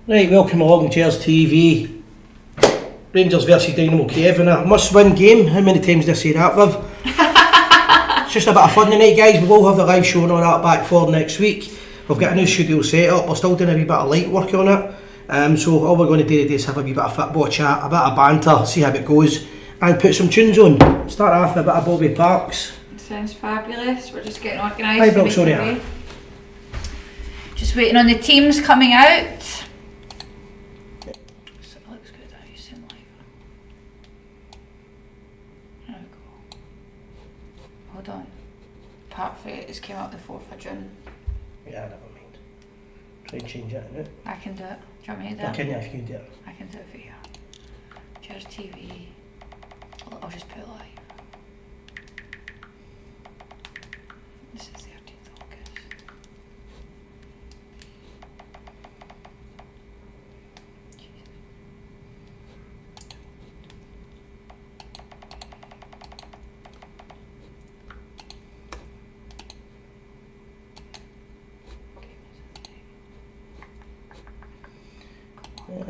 Right, welcome along Gers TV. Rangers versus Dynamo Kiev in a must-win game. How many times did I say that, Viv? It's just a bit of fun tonight, guys. We will have the live show and all that back for next week. We've got a new studio set up. We're still doing a wee bit of light work on it. So all we're going to do today is have a wee bit of football chat, a bit of banter, see how it goes, and put some tunes on. Start off with a bit of Bobby Parks. Sounds fabulous. We're just getting organised. Hi, Bill, sorry. Just waiting on the teams coming out. So it looks good. How you sound live? There we go. Hold on. Part 3 has came out the 4th of June. Yeah, never mind. Try and change it, innit? I can do it. Do you want me to do it? I can, if you do it. I can do it for you. Gers TV. I'll just put live. This is 13th August.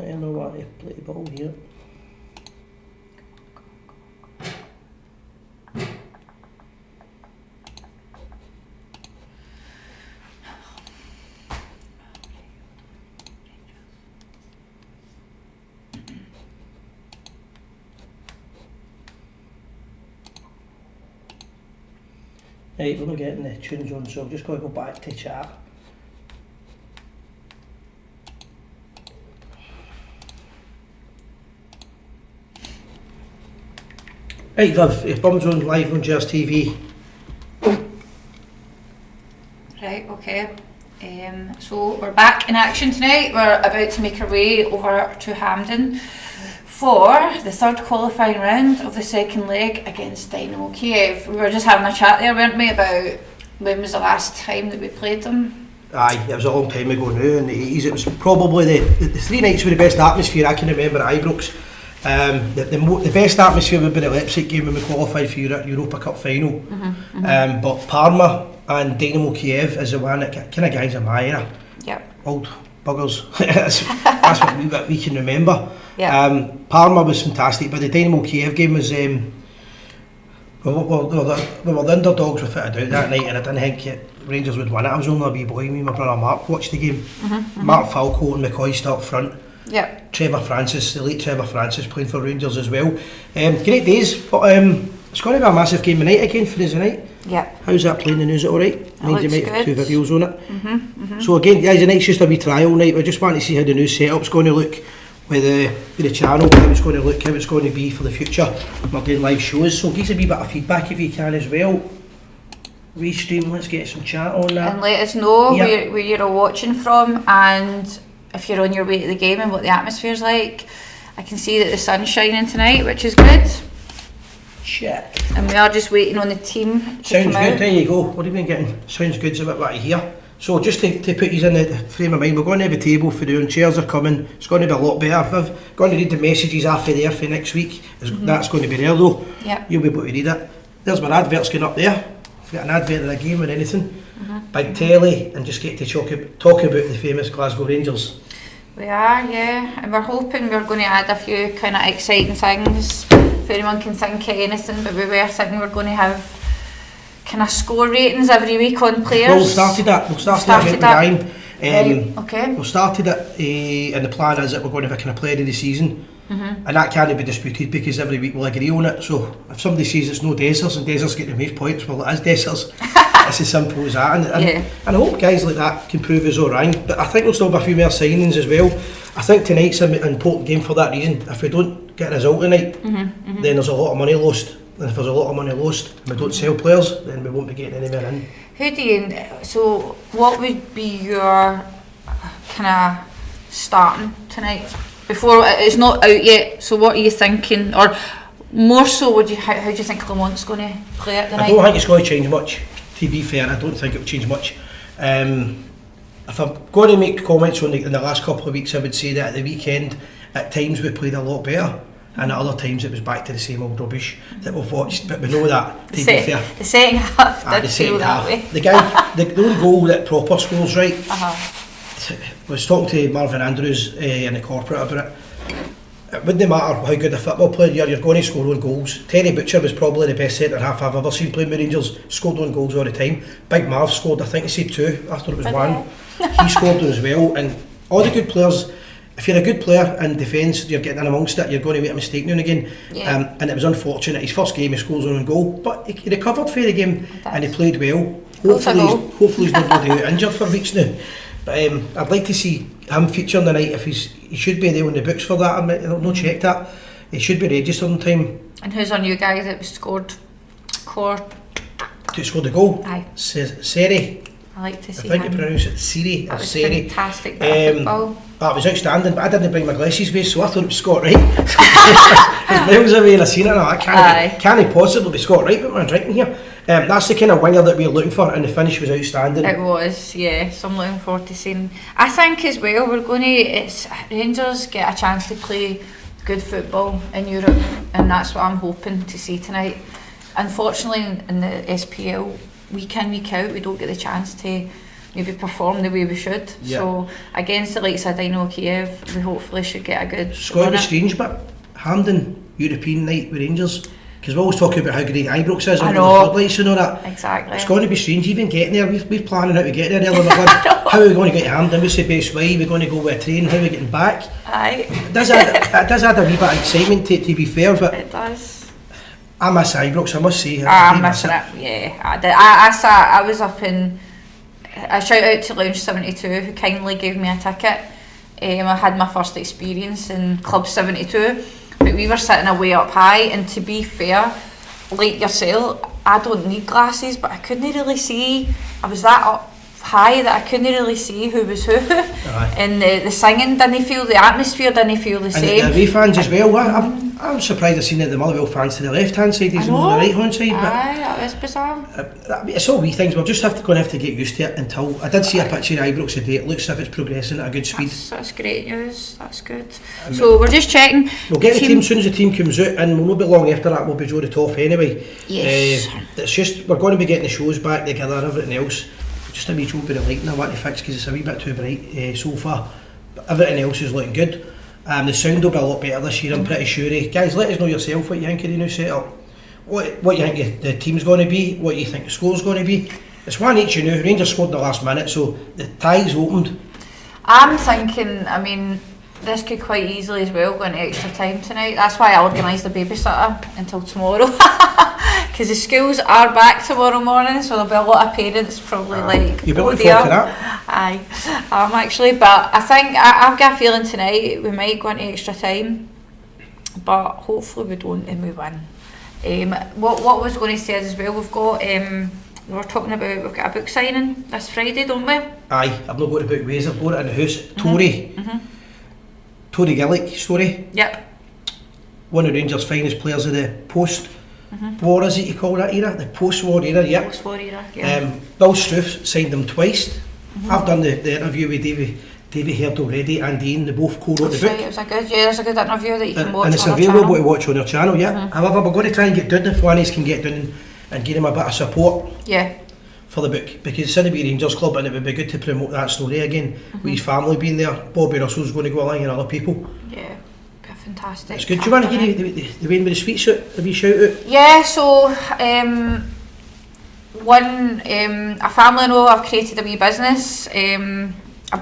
I know what to play the ball here. Right, we're not getting the tunes on, so I'm just going to go back to chat. Right, Viv, your bum's on live on Gers TV. Right, okay. So we're back in action tonight. We're about to make our way over to Hampden for the third qualifying round of the second leg against Dynamo Kiev. We were just having a chat there, weren't we, about when was the last time that we played them? Aye, it was a long time ago now, in the 80s. It was probably the 3 nights with the best atmosphere I can remember at Ibrox. The best atmosphere would be the Leipzig game when we qualified for Europa Cup final. But Parma and Dynamo Kiev is the one that kind of guys in my era. Yep. Old buggers. that's what we can remember. Yep. Parma was fantastic, but the Dynamo Kiev game was we were the underdogs without a doubt that night, and I didn't think Rangers would win it. I was only a wee boy. Me and my brother Mark watched the game. Mark Falco and McCoy still up front. Yep. Trevor Francis, the late Trevor Francis, playing for Rangers as well. Great days, but it's going to be a massive game tonight again for us tonight. Yep. How's that playing the news? All right? Mind you might have 2 videos on it. So again, guys, tonight's just a wee trial night. We just want to see how the new setup's going to look with the channel, how it's going to look, how it's going to be for the future. We're doing live shows, so give us a wee bit of feedback if you can as well. Restream, let's get some chat on that. And let us know where you're all watching from, and if you're on your way to the game and what the atmosphere's like. I can see that the sun's shining tonight, which is good. Check. And we are just waiting on the team to Sounds come good, out. there you go. What have you been getting? Sounds good, it's a bit what I hear. So just to put you in the frame of mind, we're going to have a table for doing, chairs are coming, it's going to be a lot better. I've going to read the messages after there for next week. That's going to be there though. Yep. You'll be able to read it. There's my adverts going up there. If you've got an advert of a game or anything, big telly, and just get to talk about the famous Glasgow Rangers. We are, yeah, and we're hoping we're going to add a few kind of exciting things. If anyone can think of anything, but we were thinking we're going to have kind of score ratings every week on players. Well, we've started that. Okay. We've started it, and the plan is that we're going to have a kind of player of the season, and that can't be disputed because every week we'll agree on it. So if somebody says it's no Dessers and Dessers get the most points, well, it is Dessers. It's as simple as that, and I hope guys like that can prove us all wrong. But I think there'll still be a few more signings as well. I think tonight's an important game for that reason. If we don't get a result tonight, then there's a lot of money lost. And if there's a lot of money lost and we don't sell players, then we won't be getting anywhere in. Who do you, so what would be your kind of starting tonight? Before, it's not out yet, so what are you thinking? Or more so, how do you think Lamont's going to play it tonight? I don't think it's going to change much, to be fair. I don't think it will change much. If I'm going to make comments on in the last couple of weeks, I would say that at the weekend, at times we played a lot better. And at other times it was back to the same old rubbish that we've watched, but we know that, to be fair. The second half did feel that way. The only goal that Proper scores, right? was talking to Marvin Andrews in the corporate about it. It wouldn't matter how good a football player you are, you're going to score own goals. Terry Butcher was probably the best centre half I've ever seen playing with Rangers, scored own goals all the time. Big Marv scored, I think he said 2, I thought it was 1. He scored as well, and all the good players, if you're a good player in defence, you're getting in amongst it, you're going to make a mistake now and again. Yeah. And it was unfortunate, his first game he scores on own goal, but he recovered for the game and he played well. Hopefully he's not bloody out injured for weeks now. But I'd like to see him feature on the night. If he should be there on the books for that. I've not checked that. He should be registered in time. And who's our new guy that scored? To score the goal? Aye. Seri. I like to see I think him. you pronounce it Siri That or was Seri. fantastic bit of football. That was outstanding, but I didn't bring my glasses with, so I thought it was Scott Wright. It's miles away and I seen it and I can't possibly be Scott Wright, but we're drinking here. That's the kind of winger that we're looking for, and the finish was outstanding. It was, yeah. So I'm looking forward to seeing. I think as well Rangers get a chance to play good football in Europe, and that's what I'm hoping to see tonight. Unfortunately, in the SPL, week in, week out, we don't get the chance to maybe perform the way we should. Yeah. So against the likes of Dynamo Kiev, we hopefully should get a good. It's going to be strange, but Hampden European night with Rangers. Because we always talk about how great Ibrox is and the floodlights and all that. Exactly. It's going to be strange even getting there. We're planning how to get there. How are we going to get to Hampden? What's the best way? We're going to go with a train. How are we getting back? Aye. It does add a wee bit of excitement to be fair, but it does. I miss Ibrox, I must say. I'm missing it. Yeah, I did. I was up in. I shout out to Lounge 72 who kindly gave me a ticket. I had my first experience in Club 72. But we were sitting away up high, and to be fair, like yourself, I don't need glasses, but I couldn't really see. I was that up high that I couldn't really see who was who. And the singing didn't feel, the atmosphere didn't feel the same. And the away fans as well. I'm surprised I've seen the Motherwell fans to the left hand side, he's on the right hand side. Aye, that was bizarre. It's all wee things, we're just going to have to get used to it until. I did see a picture of Ibrox today, it looks as if it's progressing at a good speed. That's great news, that's good. So we're just checking. We'll get the team as soon as the team comes out, and we'll not be long after that, we'll be Joe the Toff anyway. Yes. It's just, we're going to be getting the shows back together and everything else. Just a wee job with the lighting I want to fix because it's a wee bit too bright so far. But everything else is looking good. The sound will be a lot better this year, I'm pretty sure. Guys, let us know yourself what you think of the new setup. What you think the team's going to be, what you think the score's going to be. It's one each, you know. Rangers scored in the last minute, so the tie's opened. I'm thinking, I mean, this could quite easily as well go into extra time tonight. That's why I organised the babysitter until tomorrow. Because the schools are back tomorrow morning, so there'll be a lot of parents probably like, you'll be looking forward to that? Aye, actually, but I think I've got a feeling tonight we might go into extra time, but hopefully we don't and we win. What I was going to say as well, we've got we've got a book signing this Friday, don't we? Aye, I've not got a book ways, I've got it in the house. Tory Gillick story. Yep. One of Rangers' finest players of the post-war, is it you call that era? The post-war era, yep. Post-war era, yeah. Bill Struth signed him twice. I've done the interview with Davey Heard already, and Ian, they both co-wrote the book. Right, there's a good interview that you can watch and it's on our available channel. to watch on our channel, yeah. However, we're going to try and get down if one of us can get down and give him a bit of support. Yeah. For the book, because it's in the Rangers Club and it would be good to promote that story again with his family being there. Bobby Russell's going to go along and other people. Yeah, fantastic. It's good. Do you want to give the Wayne with the sweet suit a wee shout out? Yeah, so a family know I've created a wee business, a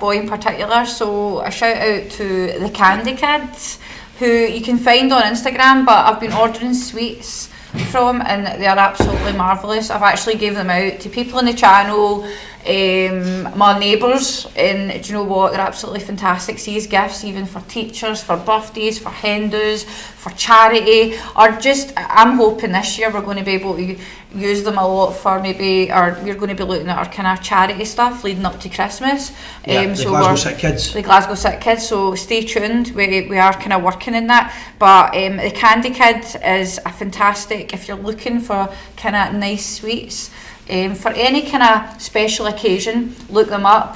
boy in particular, so a shout out to the Candy Kids, who you can find on Instagram, but I've been ordering sweets from and they are absolutely marvellous. I've actually gave them out to people in the channel, my neighbours, and do you know what, they're absolutely fantastic. These gifts even for teachers, for birthdays, for hen dos, for charity, or just, I'm hoping this year we're going to be able to use them a lot for maybe, or you're going to be looking at our kind of charity stuff leading up to Christmas. The Glasgow Sick Kids. The Glasgow Sick Kids, so stay tuned, we are kind of working in that, but the Candy Kid is a fantastic, if you're looking for kind of nice sweets, for any kind of special occasion, look them up.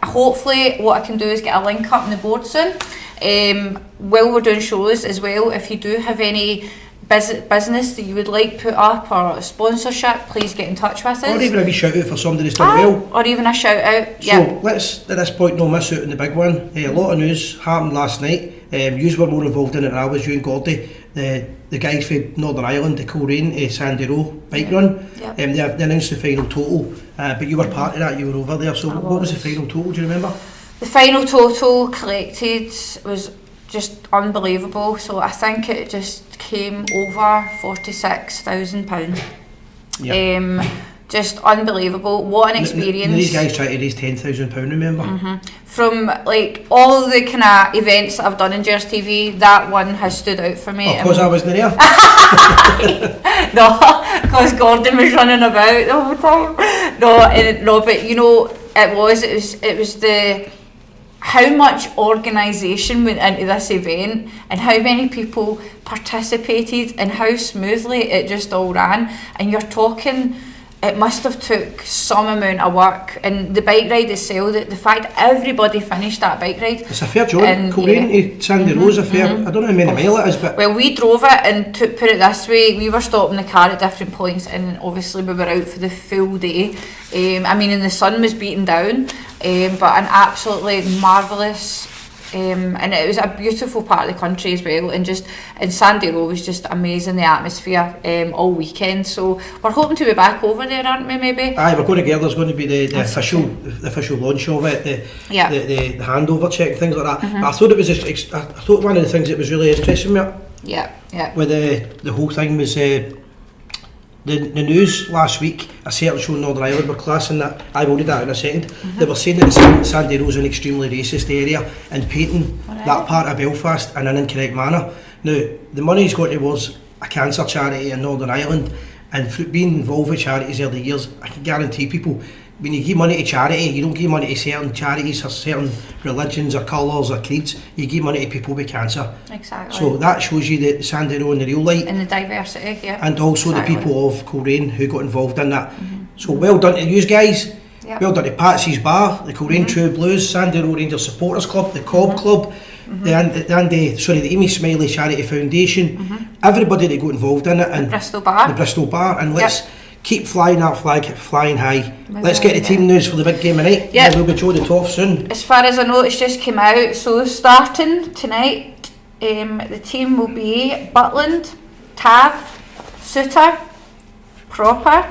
Hopefully what I can do is get a link up on the board soon. While we're doing shows as well, if you do have any business that you would like put up or sponsorship, please get in touch with us. Or even a wee shout out for somebody that's done well. Or even a shout out. So let's at this point not miss out on the big one. A lot of news happened last night. You were more involved in it than I was, you and Gordy. The guys from Northern Ireland, the Coleraine Sandy Row bike run. They announced the final total, but you were part of that, you were over there. So what was the final total, do you remember? The final total collected was just unbelievable. So I think it just came over £46,000. Just unbelievable. What an experience. These guys tried to raise £10,000, remember? From like all the kind of events that I've done in Gers TV, that one has stood out for me. Because I wasn't there. No, because Gordon was running about the whole time. No, but you know, it was the how much organisation went into this event and how many people participated and how smoothly it just all ran. And you're talking, it must have took some amount of work, and the bike ride itself, the fact that everybody finished that bike ride. It's a fair job. Coleraine to Sandy Row's a fair, I don't know how many mile it is, but... Well, we drove it, and to put it this way, we were stopping the car at different points, and obviously we were out for the full day. I mean, and the sun was beating down, but an absolutely marvellous, and it was a beautiful part of the country as well, and Sandy Row was just amazing, the atmosphere all weekend. So we're hoping to be back over there, aren't we? Maybe. Aye, we're going to get there's going to be the official launch of it, the handover check, things like that. But I thought it was I thought one of the things that was really interesting with it, with the whole thing was the news last week. A certain show in Northern Ireland were classing that, I will read that in a second, they were saying that Sandy Row's an extremely racist area and painting that part of Belfast in an incorrect manner. Now, the money's going towards a cancer charity in Northern Ireland, and through being involved with charities over the years, I can guarantee people, when you give money to charity, you don't give money to certain charities or certain religions or colours or creeds, you give money to people with cancer. Exactly. So that shows you the Sandy Row in the real light. And the diversity, And also the people of Coleraine who got involved in that. So well done to you guys. Well done to Patsy's Bar, the Coleraine True Blues, Sandy Row Rangers Supporters Club, the Cobb Club, the Amy Smiley Charity Foundation, everybody that got involved in it, and the Bristol Bar, and let's keep flying that flag, flying high. Let's get the team news for the big game tonight. We'll be showing the tough soon. As far as I know, it's just came out. So starting tonight, the team will be Butland, Tav, Suter, Cropper,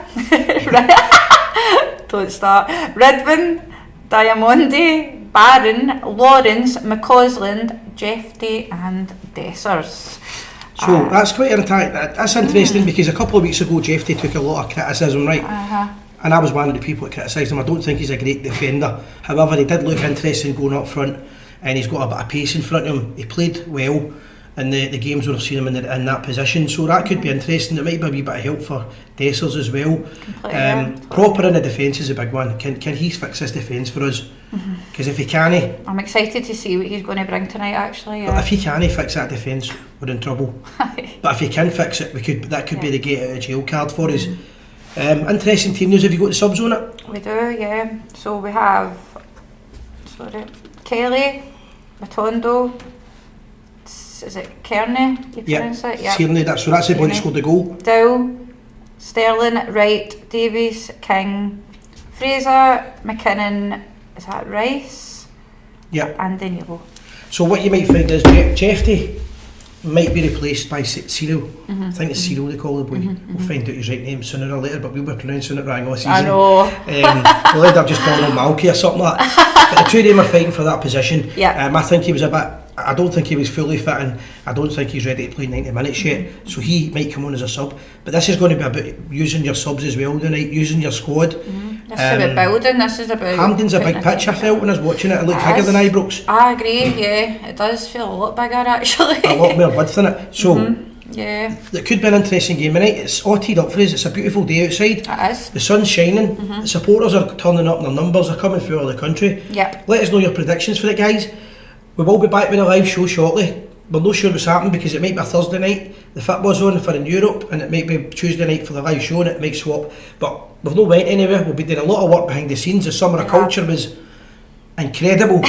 don't start, Ridvan, Diamondi, Barron, Lawrence, McCausland, Jeffrey and Dessers. So that's quite that's interesting because a couple of weeks ago Jeffrey took a lot of criticism, right? And I was one of the people that criticised him. I don't think he's a great defender. However, he did look interesting going up front, and he's got a bit of pace in front of him. He played well in the games where I've seen him in that position, so that could be interesting. It might be a wee bit of help for Dessers as well. Proper in the defence is a big one. Can he fix this defence for us? Because if he can't, I'm excited to see what he's going to bring tonight, actually. But if he can't fix that defence, we're in trouble. But if he can fix it, that could be the get out of jail card for us. Interesting team news. Have you got the subs on it? We do, yeah. So we have Kelly, Matondo, is it Kearney? You pronounce it? Yeah. Kearney, that's the one that scored the goal. Dow, Sterling, Wright, Davies, King, Fraser, McKinnon, is that Rice? Yeah. And Danilo. So what you might find is Jeffrey might be replaced by Cyril. I think it's Cyril they call the boy. We'll find out his right name sooner or later, but we'll be pronouncing it wrong all season. I know. We'll end up just calling him Malky or something like that. But the two of them are fighting for that position. I think he was I don't think he was fully fit, and I don't think he's ready to play 90 minutes yet, so he might come on as a sub. But this is going to be about using your subs as well tonight, using your squad. This is about building, this is about... Hampden's a big pitch, I felt when I was watching it. It looked bigger than Ibrox. I agree, yeah, it does feel a lot bigger actually. A lot more width in it, so... Yeah. It could be an interesting game tonight. It's all teed up for us. It's a beautiful day outside. It is. The sun's shining. The supporters are turning up, and their numbers are coming through all the country. Yep. Let us know your predictions for it, guys. We will be back with a live show shortly. We're not sure what's happening because it might be a Thursday night, the football's on for in Europe, and it might be Tuesday night for the live show, and it might swap. But we've not went anywhere. We'll be doing a lot of work behind the scenes. The summer of culture was incredible.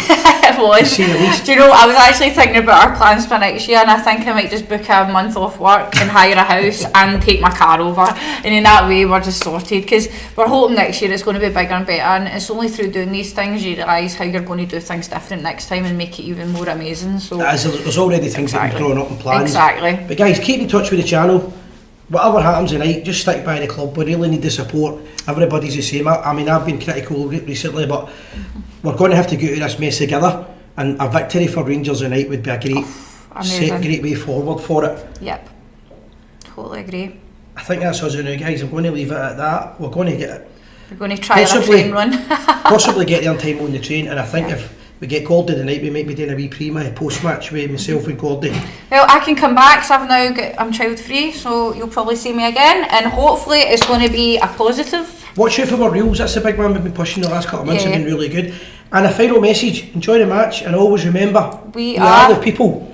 it was. To say the least. Do you know, I was actually thinking about our plans for next year, and I think I might just book a month off work and hire a house and take my car over, and in that way we're just sorted, because we're hoping next year it's going to be bigger and better, and it's only through doing these things you realise how you're going to do things different next time and make it even more amazing. So there's already things that we've drawn up and planned. Exactly. But guys, keep in touch with the channel. Whatever happens tonight, just stick by the club. We really need the support. Everybody's the same. I mean, I've been critical recently, but we're going to have to get out of this mess together. And a victory for Rangers tonight would be a great way forward for it. Yep, totally agree. I think that's us now, guys. I'm going to leave it at that. We're going to get it. We're going to try a train run. Possibly get there on time on the train, and I think if we get Gordy tonight, we might be doing a wee post-match with myself and Gordy. Well, I can come back, so I'm child free, so you'll probably see me again, and hopefully it's going to be a positive. Watch out for our reels. That's the big one we've been pushing the last couple of months. Have been really good. And a final message: enjoy the match, and always remember, we are the people.